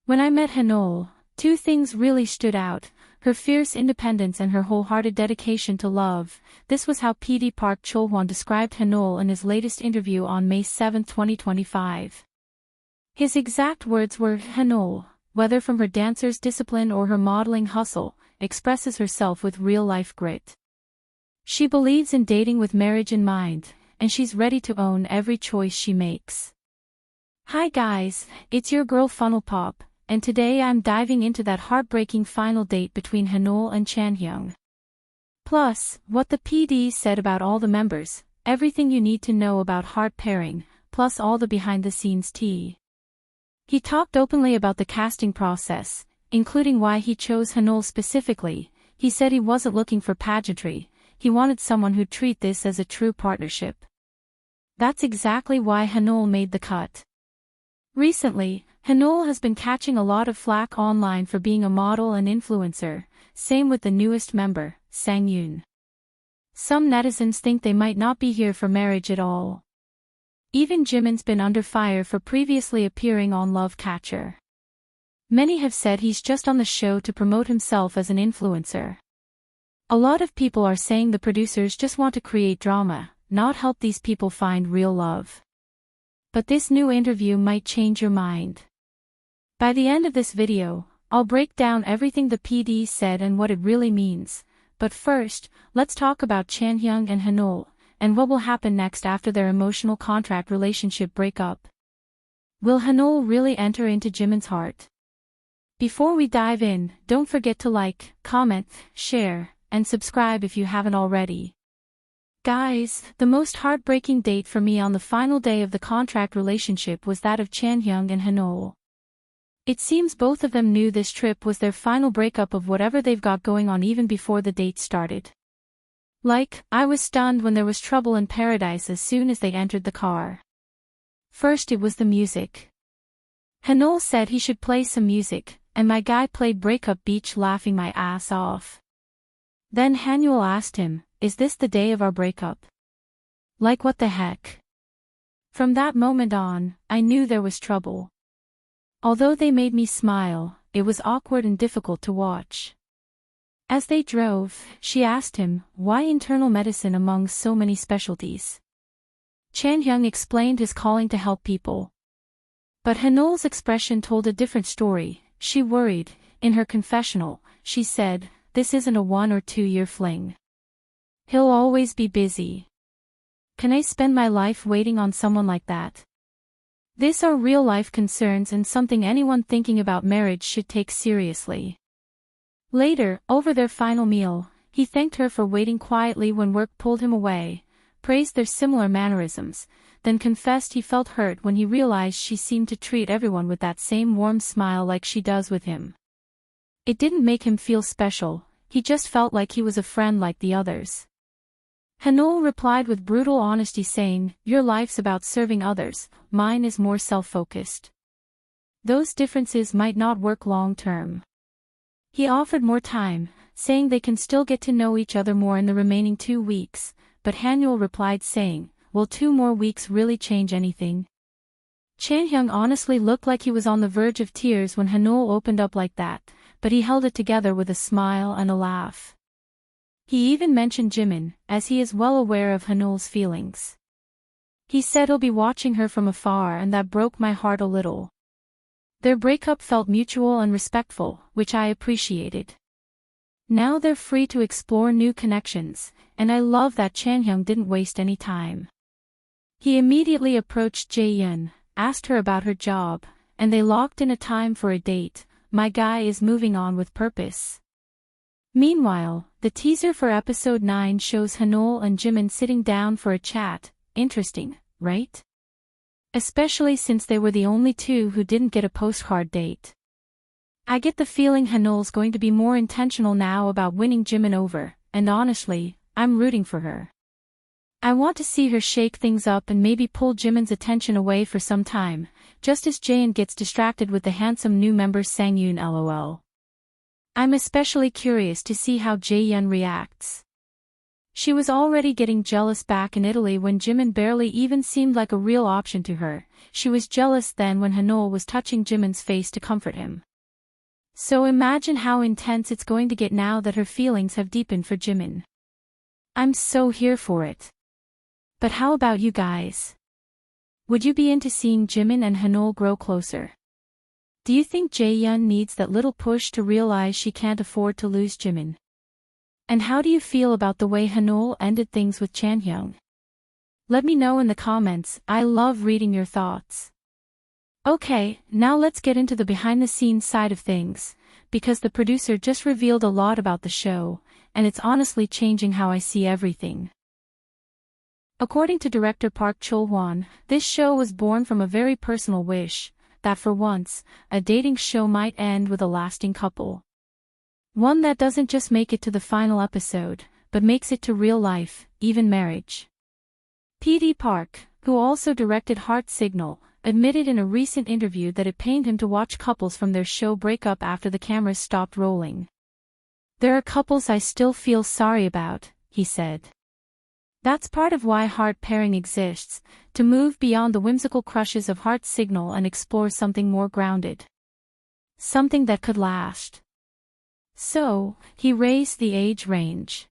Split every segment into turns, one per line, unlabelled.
When I met Haneul, two things really stood out: her fierce independence and her wholehearted dedication to love. This was how PD Park Cheol-hwan described Haneul in his latest interview on May 7, 2025. His exact words were, "Haneul, whether from her dancer's discipline or her modeling hustle, expresses herself with real-life grit. She believes in dating with marriage in mind, and she's ready to own every choice she makes." Hi guys, it's your girl Funnel Pop, and today I'm diving into that heartbreaking final date between Haneul and Chanhyung. Plus, what the PD said about all the members, everything you need to know about heart pairing, plus all the behind-the-scenes tea. He talked openly about the casting process, including why he chose Haneul specifically. He said he wasn't looking for pageantry, he wanted someone who'd treat this as a true partnership. That's exactly why Haneul made the cut. Recently, Haneul has been catching a lot of flack online for being a model and influencer, same with the newest member, Chanhyung. Some netizens think they might not be here for marriage at all. Even Jimin's been under fire for previously appearing on Love Catcher. Many have said he's just on the show to promote himself as an influencer. A lot of people are saying the producers just want to create drama, not help these people find real love. But this new interview might change your mind. By the end of this video, I'll break down everything the PD said and what it really means. But first, let's talk about Chanhyung and Haneul, and what will happen next after their emotional contract relationship breakup. Will Haneul really enter into Jimin's heart? Before we dive in, don't forget to like, comment, share, and subscribe if you haven't already. Guys, the most heartbreaking date for me on the final day of the contract relationship was that of Chanhyung and Haneul. It seems both of them knew this trip was their final breakup of whatever they've got going on even before the date started. Like, I was stunned when there was trouble in paradise as soon as they entered the car. First it was the music. Haneul said he should play some music, and my guy played Breakup Beach laughing my ass off. Then Haneul asked him, "Is this the day of our breakup?" Like what the heck? From that moment on, I knew there was trouble. Although they made me smile, it was awkward and difficult to watch. As they drove, she asked him, why internal medicine among so many specialties? Chanhyung explained his calling to help people. But Haneul's expression told a different story. She worried. In her confessional, she said, "This isn't a 1 or 2 year fling. He'll always be busy. Can I spend my life waiting on someone like that?" These are real-life concerns and something anyone thinking about marriage should take seriously. Later, over their final meal, he thanked her for waiting quietly when work pulled him away, praised their similar mannerisms, then confessed he felt hurt when he realized she seemed to treat everyone with that same warm smile like she does with him. It didn't make him feel special, he just felt like he was a friend like the others. Haneul replied with brutal honesty saying, "Your life's about serving others, mine is more self-focused. Those differences might not work long-term." He offered more time, saying they can still get to know each other more in the remaining 2 weeks, but Haneul replied saying, "Will 2 more weeks really change anything?" Chanhyung honestly looked like he was on the verge of tears when Haneul opened up like that, but he held it together with a smile and a laugh. He even mentioned Jimin, as he is well aware of Haneul's feelings. He said he'll be watching her from afar, and that broke my heart a little. Their breakup felt mutual and respectful, which I appreciated. Now they're free to explore new connections, and I love that Chanhyung didn't waste any time. He immediately approached Jae-yeon, asked her about her job, and they locked in a time for a date. My guy is moving on with purpose. Meanwhile, the teaser for episode 9 shows Haneul and Jimin sitting down for a chat. Interesting, right? Especially since they were the only two who didn't get a postcard date. I get the feeling Haneul's going to be more intentional now about winning Jimin over, and honestly, I'm rooting for her. I want to see her shake things up and maybe pull Jimin's attention away for some time, just as Jaein gets distracted with the handsome new member Chanhyung lol. I'm especially curious to see how Jaeyeon reacts. She was already getting jealous back in Italy when Jimin barely even seemed like a real option to her. She was jealous then when Haneul was touching Jimin's face to comfort him. So imagine how intense it's going to get now that her feelings have deepened for Jimin. I'm so here for it. But how about you guys? Would you be into seeing Jimin and Haneul grow closer? Do you think Jaehyun needs that little push to realize she can't afford to lose Jimin? And how do you feel about the way Haneul ended things with Chanhyung? Let me know in the comments. I love reading your thoughts. Okay, now let's get into the behind-the-scenes side of things, because the producer just revealed a lot about the show, and it's honestly changing how I see everything. According to director Park Cheol-hwan, this show was born from a very personal wish, that for once, a dating show might end with a lasting couple. One that doesn't just make it to the final episode, but makes it to real life, even marriage. PD Park, who also directed Heart Signal, admitted in a recent interview that it pained him to watch couples from their show break up after the cameras stopped rolling. There are couples I still feel sorry about, he said. That's part of why Heart Pairing exists, to move beyond the whimsical crushes of Heart Signal and explore something more grounded. Something that could last. So, he raised the age range.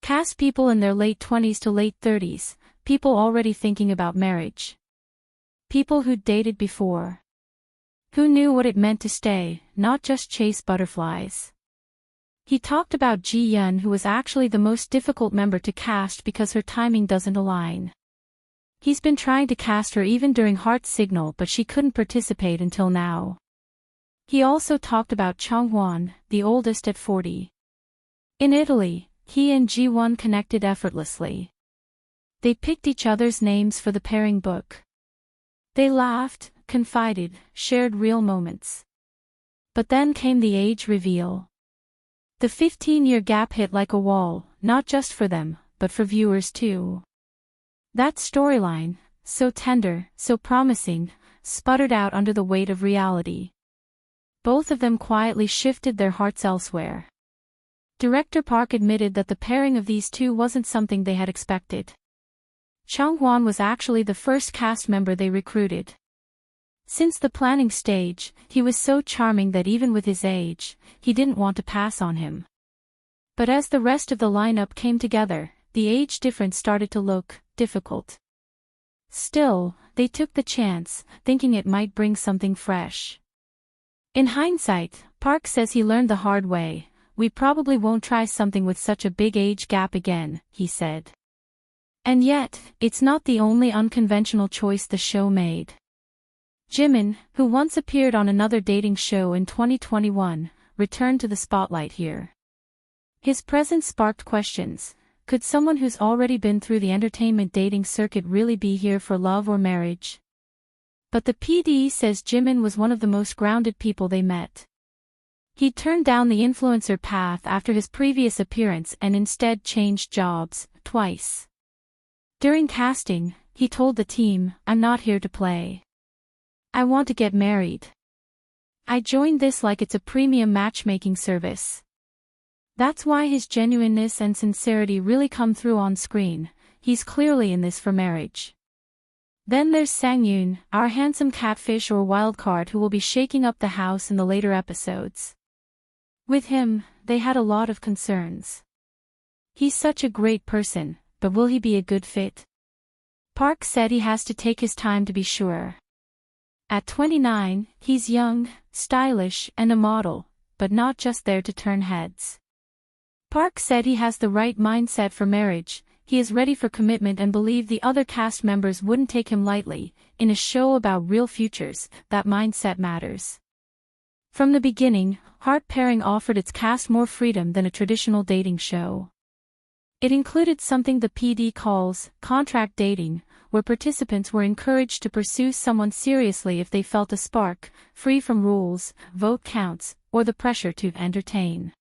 Cast people in their late 20s to late 30s, people already thinking about marriage. People who'd dated before. Who knew what it meant to stay, not just chase butterflies. He talked about Ji-yeon, who was actually the most difficult member to cast because her timing doesn't align. He's been trying to cast her even during Heart Signal, but she couldn't participate until now. He also talked about Changhwan, the oldest at 40. In Italy, he and Ji-won connected effortlessly. They picked each other's names for the pairing book. They laughed, confided, shared real moments. But then came the age reveal. The 15-year gap hit like a wall, not just for them, but for viewers too. That storyline, so tender, so promising, sputtered out under the weight of reality. Both of them quietly shifted their hearts elsewhere. Director Park admitted that the pairing of these two wasn't something they had expected. Changhwan was actually the first cast member they recruited. Since the planning stage, he was so charming that even with his age, he didn't want to pass on him. But as the rest of the lineup came together, the age difference started to look difficult. Still, they took the chance, thinking it might bring something fresh. In hindsight, Park says he learned the hard way. We probably won't try something with such a big age gap again, he said. And yet, it's not the only unconventional choice the show made. Jimin, who once appeared on another dating show in 2021, returned to the spotlight here. His presence sparked questions. Could someone who's already been through the entertainment dating circuit really be here for love or marriage? But the PD says Jimin was one of the most grounded people they met. He turned down the influencer path after his previous appearance and instead changed jobs, twice. During casting, he told the team, "I'm not here to play. I want to get married. I joined this like it's a premium matchmaking service." That's why his genuineness and sincerity really come through on screen. He's clearly in this for marriage. Then there's Sang-yoon, our handsome catfish or wildcard who will be shaking up the house in the later episodes. With him, they had a lot of concerns. He's such a great person, but will he be a good fit? Park said he has to take his time to be sure. At 29, he's young, stylish, and a model, but not just there to turn heads. Park said he has the right mindset for marriage. He is ready for commitment and believed the other cast members wouldn't take him lightly. In a show about real futures, that mindset matters. From the beginning, Heart Pairing offered its cast more freedom than a traditional dating show. It included something the PD calls contract dating, where participants were encouraged to pursue someone seriously if they felt a spark, free from rules, vote counts, or the pressure to entertain.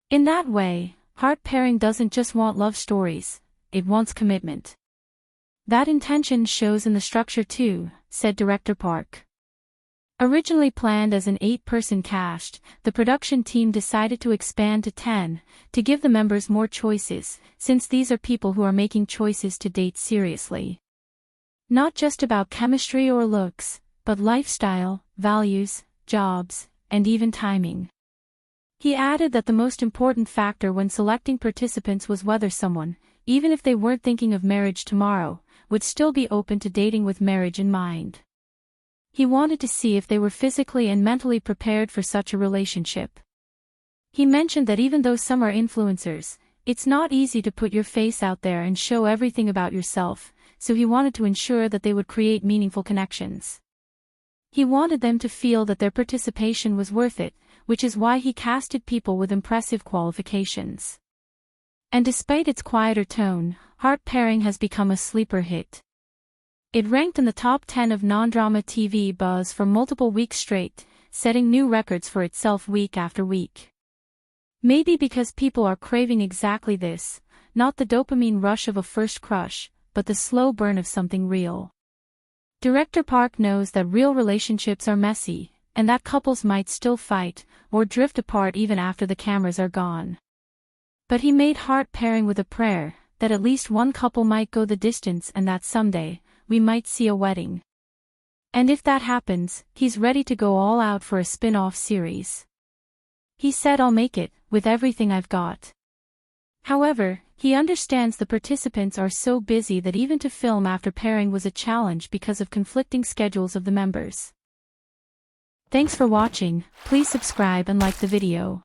In that way, Heart Pairing doesn't just want love stories, it wants commitment. That intention shows in the structure too, said Director Park. Originally planned as an 8-person cast, the production team decided to expand to 10, to give the members more choices, since these are people who are making choices to date seriously. Not just about chemistry or looks, but lifestyle, values, jobs, and even timing. He added that the most important factor when selecting participants was whether someone, even if they weren't thinking of marriage tomorrow, would still be open to dating with marriage in mind. He wanted to see if they were physically and mentally prepared for such a relationship. He mentioned that even though some are influencers, it's not easy to put your face out there and show everything about yourself, so he wanted to ensure that they would create meaningful connections. He wanted them to feel that their participation was worth it, which is why he casted people with impressive qualifications. And despite its quieter tone, Heart Pairing has become a sleeper hit. It ranked in the top 10 of non-drama TV buzz for multiple weeks straight, setting new records for itself week after week. Maybe because people are craving exactly this, not the dopamine rush of a first crush, but the slow burn of something real. Director Park knows that real relationships are messy, and that couples might still fight, or drift apart even after the cameras are gone. But he made Heart Pairing with a prayer, that at least one couple might go the distance and that someday, we might see a wedding. And if that happens, he's ready to go all out for a spin-off series. He said, "I'll make it, with everything I've got." However, he understands the participants are so busy that even to film after pairing was a challenge because of conflicting schedules of the members. Thanks for watching, please subscribe and like the video.